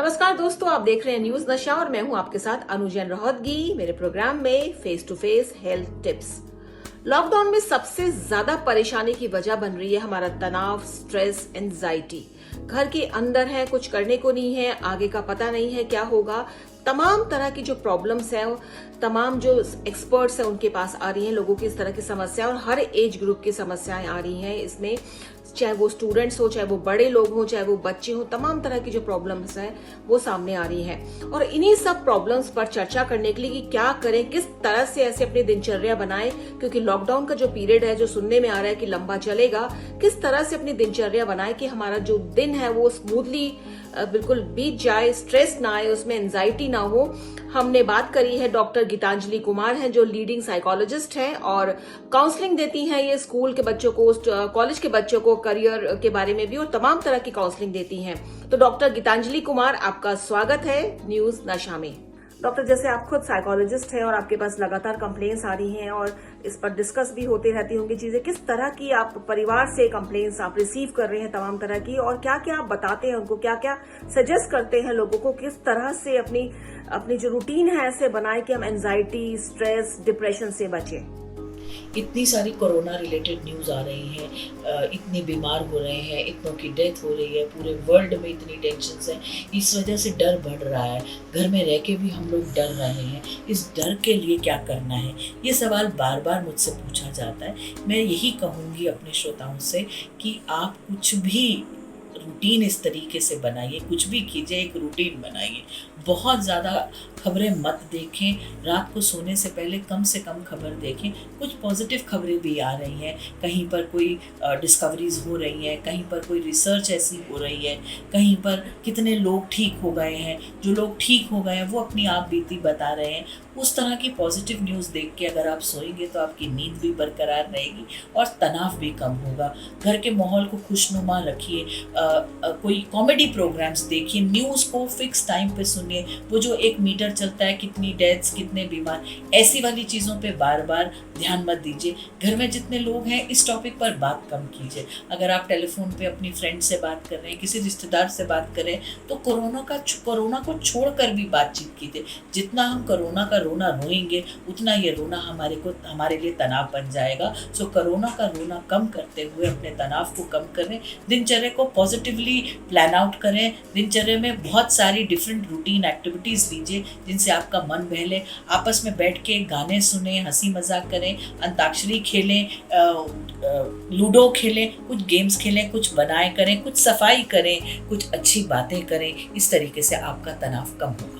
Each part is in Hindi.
नमस्कार दोस्तों, आप देख रहे हैं न्यूज नशा और मैं हूं आपके साथ अनुजैन रोहतगी। मेरे प्रोग्राम में face to face health tips. Lockdown में सबसे ज्यादा परेशानी की वजह बन रही है हमारा तनाव, स्ट्रेस, एंजाइटी। घर के अंदर है, कुछ करने को नहीं है, आगे का पता नहीं है क्या होगा। तमाम तरह की जो प्रॉब्लम्स है, तमाम जो एक्सपर्ट्स हैं उनके पास आ रही हैं, लोगों की इस तरह की समस्या और हर एज ग्रुप की समस्याएं आ रही हैं इसमें। चाहे वो स्टूडेंट्स हो, चाहे वो बड़े लोग हो, चाहे वो बच्चे हो, तमाम तरह की जो प्रॉब्लम्स हैं वो सामने आ रही हैं। और इन्हीं सब प्रॉब्लम्स पर चर्चा करने के लिए कि क्या करें, किस तरह से ऐसे अपनी दिनचर्या बनाएं, क्योंकि लॉकडाउन का जो पीरियड है, जो सुनने में आ रहा है कि लंबा चलेगा, किस तरह से अपनी दिनचर्या बनाएं कि हमारा जो दिन है वो स्मूथली बिल्कुल बीत जाए, स्ट्रेस ना आए, उसमें एंजाइटी ना हो। हमने बात करी है डॉक्टर गीतांजलि कुमार हैं, जो लीडिंग साइकोलॉजिस्ट हैं और काउंसलिंग देती हैं। ये स्कूल के बच्चों को, कॉलेज के बच्चों को करियर के बारे में भी और तमाम तरह की काउंसलिंग देती हैं। तो डॉक्टर गीतांजलि कुमार, आपका स्वागत है न्यूज नशा में। डॉक्टर, जैसे आप खुद साइकोलॉजिस्ट हैं और आपके पास लगातार कंप्लेंट्स आ रही हैं और इस पर डिस्कस भी होती रहती होंगी चीजें, किस तरह की आप परिवार से कंप्लेंट्स आप रिसीव कर रहे हैं तमाम तरह की, और क्या क्या आप बताते हैं उनको, क्या क्या सजेस्ट करते हैं लोगों को, किस तरह से अपनी जो रूटीन है ऐसे बनाए कि हम एंजाइटी, स्ट्रेस, डिप्रेशन से बचें? इतनी सारी कोरोना रिलेटेड न्यूज़ आ रही हैं, इतने बीमार हो रहे हैं, इतनों की डेथ हो रही है, पूरे वर्ल्ड में इतनी टेंशन्स हैं। इस वजह से डर बढ़ रहा है, घर में रह के भी हम लोग डर रहे हैं। इस डर के लिए क्या करना है, ये सवाल बार बार मुझसे पूछा जाता है। मैं यही कहूँगी अपने श्रोताओं से कि आप कुछ भी रूटीन इस तरीके से बनाइए, कुछ भी कीजिए, एक रूटीन बनाइए। बहुत ज़्यादा खबरें मत देखें, रात को सोने से पहले कम से कम खबर देखें। कुछ पॉजिटिव खबरें भी आ रही हैं, कहीं पर कोई डिस्कवरीज हो रही हैं, कहीं पर कोई रिसर्च ऐसी हो रही है, कहीं पर कितने लोग ठीक हो गए हैं, जो लोग ठीक हो गए हैं वो अपनी आप बीती बता रहे हैं। उस तरह की पॉजिटिव न्यूज़ देख के अगर आप सोएंगे तो आपकी नींद भी बरकरार रहेगी और तनाव भी कम होगा। घर के माहौल को खुशनुमा रखिए, कोई कॉमेडी प्रोग्राम्स देखिए, न्यूज़ को फिक्स टाइम पे सुनिए। वो जो एक मीटर चलता है, कितनी डेथ्स, कितने बीमार, ऐसी वाली चीज़ों पे बार बार ध्यान मत दीजिए। घर में जितने लोग हैं इस टॉपिक पर बात कम कीजिए। अगर आप टेलीफोन पे अपनी फ्रेंड से बात कर रहे हैं, किसी रिश्तेदार से बात कर रहे हैं, तो कोरोना को छोड़कर भी बातचीत कीजिए। जितना हम कोरोना का रोना रोएंगे उतना ये रोना हमारे लिए तनाव बन जाएगा। सो कोरोना का रोना कम करते हुए अपने तनाव को कम करें, दिनचर्या को पॉजिटिवली प्लान आउट करें। दिनचर्या में बहुत सारी डिफरेंट रूटीन एक्टिविटीज़ लीजिए जिनसे आपका मन बहले। आपस में बैठ के गाने सुने, हंसी मजाक करें, अंताक्षरी खेलें, लूडो खेलें, कुछ गेम्स खेलें, कुछ बनाएं करें, कुछ सफाई करें, कुछ अच्छी बातें करें। इस तरीके से आपका तनाव कम होगा।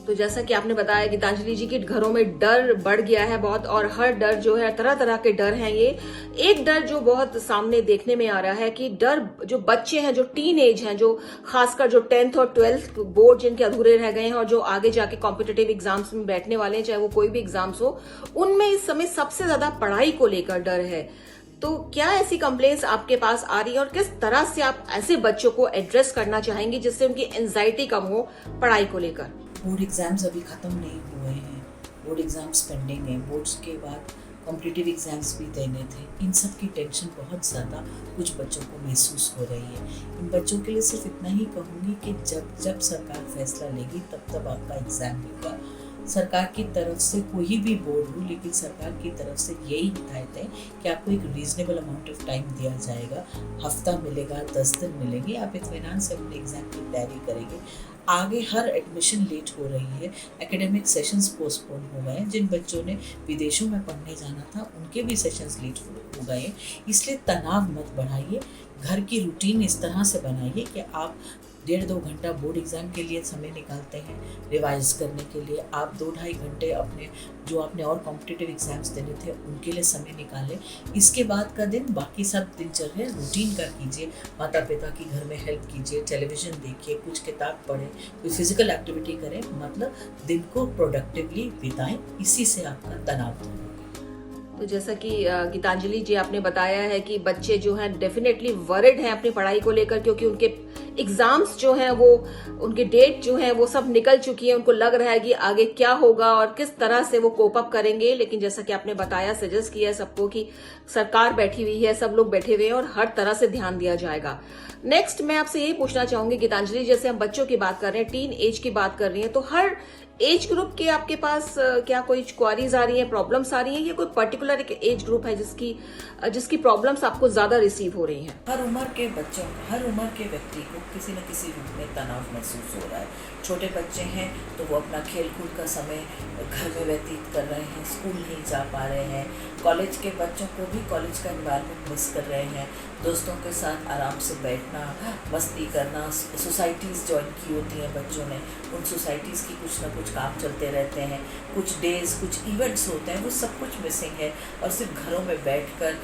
तो जैसा कि आपने बताया गीतांजलि जी कि घरों में डर बढ़ गया है बहुत, और हर डर जो है, तरह तरह के डर हैं। ये एक डर जो बहुत सामने देखने में आ रहा है कि डर जो बच्चे हैं, जो टीन एज हैं, जो खासकर जो 10th और 12th बोर्ड जिनके अधूरे रह गए हैं और जो आगे जाके कॉम्पिटिटिव एग्जाम्स में बैठने वाले हैं, चाहे वो कोई भी एग्जाम्स हो, उनमें इस समय सबसे ज्यादा पढ़ाई को लेकर डर है। तो क्या ऐसी कंप्लेंट्स आपके पास आ रही है और किस तरह से आप ऐसे बच्चों को एड्रेस करना चाहेंगे जिससे उनकी एंजाइटी कम हो पढ़ाई को लेकर? बोर्ड एग्ज़ाम्स अभी ख़त्म नहीं हुए हैं, बोर्ड एग्ज़ाम्स पेंडिंग हैं, बोर्ड्स के बाद कॉम्पिटिटिव एग्ज़ाम्स भी देने थे। इन सब की टेंशन बहुत ज़्यादा कुछ बच्चों को महसूस हो रही है। इन बच्चों के लिए सिर्फ इतना ही कहूँगी कि जब सरकार फैसला लेगी तब आपका एग्ज़ाम होगा। सरकार की तरफ से कोई भी बोर्ड हो, लेकिन सरकार की तरफ से यही हिदायत है कि आपको एक रीजनेबल अमाउंट ऑफ टाइम दिया जाएगा। हफ्ता मिलेगा, 10 दिन मिलेंगे, आप इत्मीनान से अपने एग्ज़ाम की तैयारी करेंगे। आगे हर एडमिशन लेट हो रही है, एकेडमिक सेशंस पोस्टपोन हो गए हैं। जिन बच्चों ने विदेशों में पढ़ने जाना था उनके भी सेशंस लेट हो गए हैं। इसलिए तनाव मत बढ़ाइए, घर की रूटीन इस तरह से बनाइए कि आप 1.5-2 घंटा बोर्ड एग्ज़ाम के लिए समय निकालते हैं, रिवाइज करने के लिए आप 2-2.5 घंटे अपने जो आपने और कॉम्पिटिटिव एग्ज़ाम्स देने थे उनके लिए समय निकालें। इसके बाद का दिन बाकी सब दिनचर्या रूटीन का कीजिए। माता पिता की घर में हेल्प कीजिए, टेलीविज़न देखिए, कुछ किताब पढ़ें, कोई फिजिकल एक्टिविटी करें, मतलब दिन को प्रोडक्टिवली बिताएं। इसी से आपका तनाव दूर होगा। तो जैसा कि गीतांजलि जी आपने बताया है कि बच्चे जो हैं डेफिनेटली वरिड हैं अपनी पढ़ाई को लेकर, क्योंकि उनके एग्जाम्स जो हैं वो उनकी डेट जो है वो सब निकल चुकी है, उनको लग रहा है कि आगे क्या होगा और किस तरह से वो कोप अप करेंगे। लेकिन जैसा कि आपने बताया, सजेस्ट किया है सबको कि सरकार बैठी हुई है, सब लोग बैठे हुए हैं और हर तरह से ध्यान दिया जाएगा। नेक्स्ट मैं आपसे यही पूछना चाहूंगी गीतांजलि, जैसे हम बच्चों की बात कर रहे हैं, टीन एज की बात कर रही हैं, तो हर एज ग्रुप के आपके पास क्या कोई क्वारीज आ रही हैं, प्रॉब्लम्स आ रही हैं, या कोई पर्टिकुलर एक एज ग्रुप है जिसकी प्रॉब्लम्स आपको ज्यादा रिसीव हो रही हैं? हर उम्र के बच्चों, हर उम्र के व्यक्ति को किसी न किसी रूप में तनाव महसूस हो रहा है। छोटे बच्चे हैं तो वो अपना खेल कूद का समय घर में व्यतीत कर रहे हैं, स्कूल नहीं जा पा रहे हैं। कॉलेज के बच्चों को भी कॉलेज का एनवायरनमेंट मिस कर रहे हैं, दोस्तों के साथ आराम से बैठना, मस्ती करना। सोसाइटीज़ ज्वाइन की होती हैं बच्चों ने, उन सोसाइटीज़ की कुछ ना कुछ काम चलते रहते हैं, कुछ डेज, कुछ इवेंट्स होते हैं, वो सब कुछ मिसिंग है। और सिर्फ घरों में बैठकर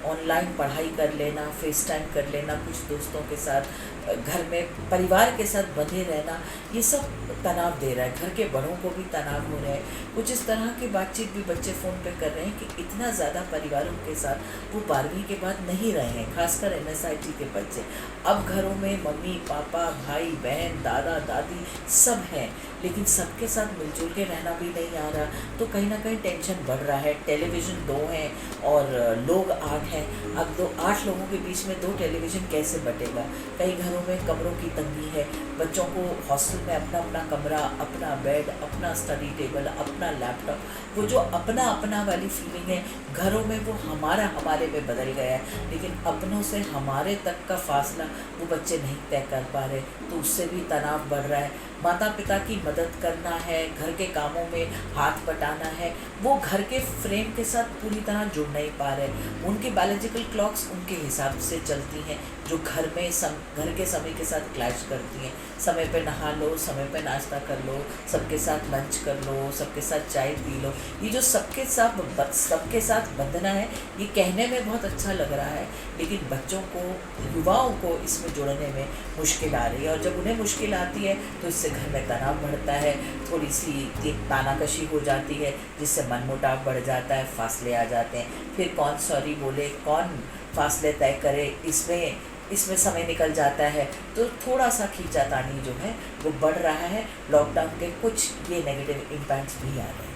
ऑनलाइन पढ़ाई कर लेना, फेस टाइम कर लेना, कुछ दोस्तों के साथ घर में परिवार के साथ बंधे रहना, ये सब तनाव दे रहा है। घर के बड़ों को भी तनाव हो रहा है। कुछ इस तरह की बातचीत भी बच्चे फ़ोन पे कर रहे हैं कि इतना ज़्यादा परिवारों के साथ वो 12वीं के बाद नहीं रहे हैं, खासकर MSIT के बच्चे। अब घरों में मम्मी पापा, भाई बहन, दादा दादी सब हैं, लेकिन सबके साथ मिलजुल के रहना भी नहीं आ रहा, तो कहीं ना कहीं टेंशन बढ़ रहा है। टेलीविज़न 2 हैं और लोग 8 हैं। अब 8 लोगों के बीच में 2 टेलीविज़न कैसे बटेगा? कई घरों में कमरों की तंगी है, बच्चों को हॉस्टल में अपना अपना कमरा, अपना बेड, अपना स्टडी टेबल, अपना लैपटॉप, वो जो अपना अपना वाली फीलिंग है घरों में, वो हमारे में बदल गया है। लेकिन अपनों से हमारे तक का फासला वो बच्चे नहीं तय कर पा रहे, तो उससे भी तनाव बढ़ रहा है। माता पिता की मदद करना है, घर के कामों में हाथ बटाना है, वो घर के फ्रेम के साथ पूरी तरह जुड़ नहीं पा रहे। उनकी बायोलॉजिकल क्लॉक्स उनके हिसाब से चलती हैं, जो घर के समय के साथ क्लैश करती हैं। समय पे नहा लो, समय पे नाश्ता कर लो, सबके साथ लंच कर लो, सबके साथ चाय पी लो। ये जो सबके साथ बंधना है, ये कहने में बहुत अच्छा लग रहा है, लेकिन बच्चों को, युवाओं को इसमें जुड़ने में मुश्किल आ रही है। और जब उन्हें मुश्किल आती है तो इससे घर में तनाव बढ़ता है, थोड़ी सी एक तानाकशी हो जाती है, जिससे मनमुटाव बढ़ जाता है, फासले आ जाते हैं। फिर कौन सॉरी बोले, कौन फासले तय करे, इसमें समय निकल जाता है। तो थोड़ा सा खींचातानी जो है वो बढ़ रहा है। लॉकडाउन के कुछ ये नेगेटिव इम्पैक्ट्स भी आ रहे हैं।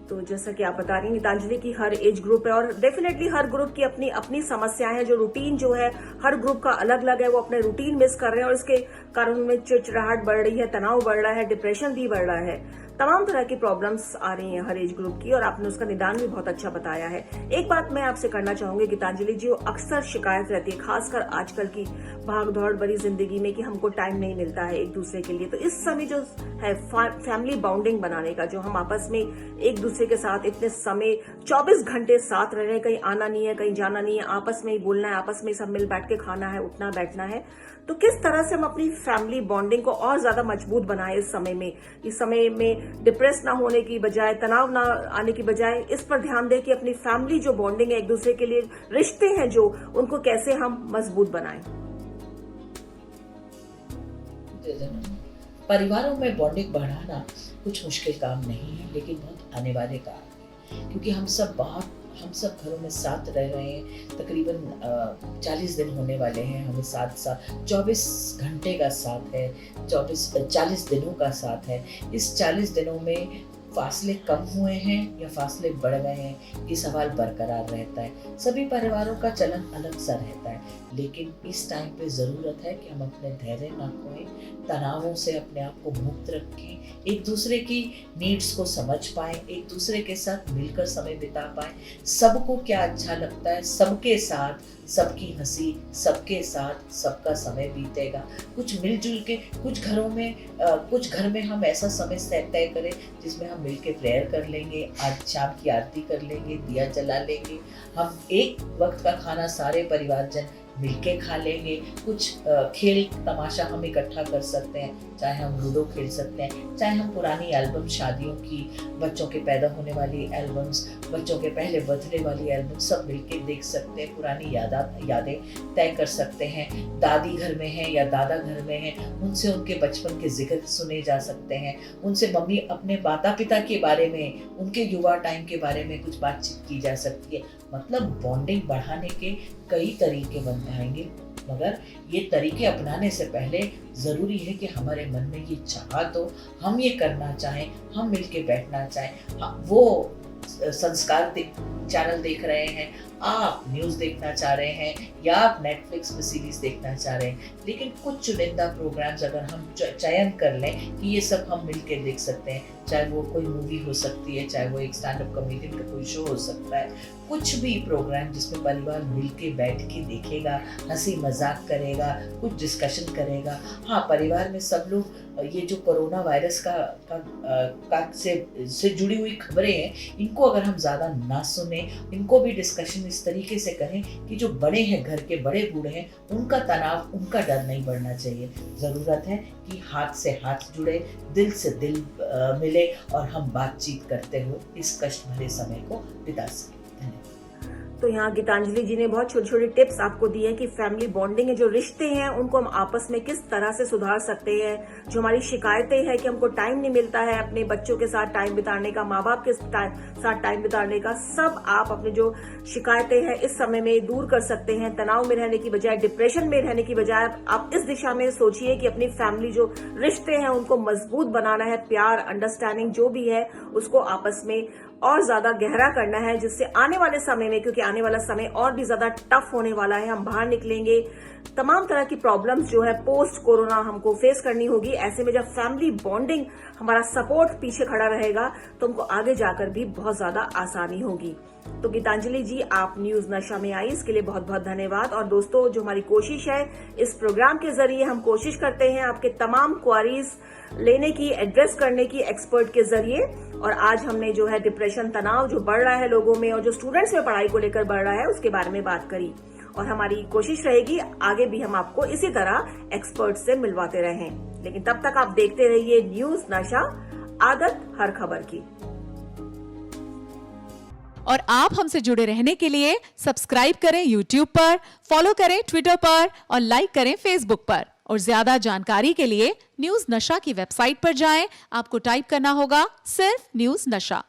तो जैसा कि आप बता रही हैं गीतांजलि की, हर एज ग्रुप है और डेफिनेटली हर ग्रुप की अपनी अपनी समस्याएं हैं। जो रूटीन जो है हर ग्रुप का अलग अलग है, वो अपने रूटीन मिस कर रहे हैं और इसके कारण उनमें चिड़चिड़ाहट बढ़ रही है, तनाव बढ़ रहा है, डिप्रेशन भी बढ़ रहा है, तमाम तरह की प्रॉब्लम्स आ रही हैं हर एज ग्रुप की, और आपने उसका निदान भी बहुत अच्छा बताया है। एक बात मैं आपसे करना चाहूंगी गीतांजलि जी, अक्सर शिकायत रहती है खासकर आजकल की भाग दौड़ भरी जिंदगी में कि हमको टाइम नहीं मिलता है एक दूसरे के लिए। तो इस समय जो है फैमिली बॉन्डिंग बनाने का, जो हम आपस में एक दूसरे के साथ इतने समय 24 घंटे साथ रह रहे हैं, कहीं आना नहीं है, कहीं जाना नहीं है, आपस में ही बोलना है, आपस में सब मिल बैठ के खाना है, उठना बैठना है, तो किस तरह से हम अपनी फैमिली बॉन्डिंग को और ज्यादा मजबूत बनाएं इस समय में डिप्रेस ना होने की बजाय, तनाव ना आने की बजाय इस पर ध्यान दें कि अपनी फैमिली जो बॉन्डिंग है, एक दूसरे के लिए रिश्ते हैं जो, उनको कैसे हम मजबूत बनाएं। परिवारों में बॉन्डिंग बढ़ाना कुछ मुश्किल काम नहीं है, लेकिन बहुत अनिवार्य काम है, क्योंकि हम सब घरों में साथ रह रहे हैं। तकरीबन 40 दिन होने वाले हैं, हमें साथ 24 घंटे का साथ है, 40 दिनों का साथ है। इस 40 दिनों में फासले कम हुए हैं या फासले बढ़ गए हैं, ये सवाल बरकरार रहता है। सभी परिवारों का चलन अलग सा रहता है, लेकिन इस टाइम पे ज़रूरत है कि हम अपने धैर्य न खोएं, तनावों से अपने आप को मुक्त रखें, एक दूसरे की नीड्स को समझ पाएं, एक दूसरे के साथ मिलकर समय बिता पाएं। सबको क्या अच्छा लगता है, सबके साथ सबकी हंसी, सबके साथ सबका समय बीतेगा। कुछ मिलजुल के, कुछ घर में हम ऐसा समय तय करें जिसमें हम मिलके प्रेयर कर लेंगे, आज शाम की आरती कर लेंगे, दिया जला लेंगे, हम एक वक्त का खाना सारे परिवारजन मिलके खा लेंगे। कुछ खेल तमाशा हम इकट्ठा कर सकते हैं, चाहे हम लूडो खेल सकते हैं, चाहे हम पुरानी एल्बम, शादियों की, बच्चों के पैदा होने वाली एल्बम्स, बच्चों के पहले बर्थडे वाली एल्बम सब मिलके देख सकते हैं, पुरानी यादें तय कर सकते हैं। दादी घर में है या दादा घर में है, उनसे उनके बचपन के जिक्र सुने जा सकते हैं, उनसे मम्मी अपने माता पिता के बारे में, उनके युवा टाइम के बारे में कुछ बातचीत की जा सकती है। मतलब बॉन्डिंग बढ़ाने के कई तरीके बन पाएंगे। मगर ये तरीके अपनाने से पहले ज़रूरी है कि हमारे मन में ये चाहत हो, हम ये करना चाहें, हम मिलके बैठना चाहें। वो संस्कार चैनल देख रहे हैं, आप न्यूज़ देखना चाह रहे हैं या आप नेटफ्लिक्स में सीरीज देखना चाह रहे हैं, लेकिन कुछ चुनिंदा प्रोग्राम्स अगर हम चयन कर लें कि ये सब हम मिलके देख सकते हैं, चाहे वो कोई मूवी हो सकती है, चाहे वो एक स्टैंड अप कॉमेडियन का कोई शो हो सकता है, कुछ भी प्रोग्राम जिसमें परिवार मिलके बैठ के देखेगा, हंसी मजाक करेगा, कुछ डिस्कशन करेगा। हाँ, परिवार में सब लोग ये जो कोरोना वायरस से जुड़ी हुई खबरें हैं, इनको अगर हम ज़्यादा ना सुने, इनको भी डिस्कशन इस तरीके से करें कि जो बड़े हैं, घर के बड़े बूढ़े हैं, उनका तनाव, उनका डर नहीं बढ़ना चाहिए। ज़रूरत है कि हाथ से हाथ जुड़े, दिल से दिल मिले और हम बातचीत करते हुए इस कष्ट भरे समय को बिता सकें। धन्यवाद। तो यहाँ गीतांजलि जी ने बहुत छोटी छोटी टिप्स आपको दी है कि फैमिली बॉन्डिंग है, जो रिश्ते हैं उनको हम आपस में किस तरह से सुधार सकते हैं। जो हमारी शिकायतें हैं कि हमको टाइम नहीं मिलता है अपने बच्चों के साथ टाइम बिताने का, माँ बाप के साथ टाइम बिताने का, सब आप अपने जो शिकायतें हैं इस समय में दूर कर सकते हैं। तनाव में रहने की बजाय, डिप्रेशन में रहने की बजाय आप इस दिशा में सोचिए कि अपनी फैमिली जो रिश्ते हैं उनको मजबूत बनाना है, प्यार, अंडरस्टैंडिंग जो भी है उसको आपस में और ज्यादा गहरा करना है, जिससे आने वाले समय में, क्योंकि आने वाला समय और भी ज्यादा टफ होने वाला है, हम बाहर निकलेंगे, तमाम तरह की प्रॉब्लम्स जो है पोस्ट कोरोना हमको फेस करनी होगी। ऐसे में जब फैमिली बॉन्डिंग, हमारा सपोर्ट पीछे खड़ा रहेगा तो हमको आगे जाकर भी बहुत ज्यादा आसानी होगी। तो गीतांजलि जी, आप न्यूज नशा में आई, इसके लिए बहुत बहुत धन्यवाद। और दोस्तों, जो हमारी कोशिश है, इस प्रोग्राम के जरिए हम कोशिश करते हैं आपके तमाम क्वारीज लेने की, एड्रेस करने की एक्सपर्ट के जरिए। और आज हमने जो है डिप्रेशन, तनाव जो बढ़ रहा है लोगों में और जो स्टूडेंट्स में पढ़ाई को लेकर बढ़ रहा है, उसके बारे में बात करी। और हमारी कोशिश रहेगी आगे भी हम आपको इसी तरह एक्सपर्ट से मिलवाते रहें। लेकिन तब तक आप देखते रहिए न्यूज नशा, आदत हर खबर की। और आप हमसे जुड़े रहने के लिए सब्सक्राइब करें YouTube पर, फॉलो करें Twitter पर और लाइक करें Facebook पर। और ज्यादा जानकारी के लिए न्यूज नशा की वेबसाइट पर जाएं। आपको टाइप करना होगा सिर्फ न्यूज नशा।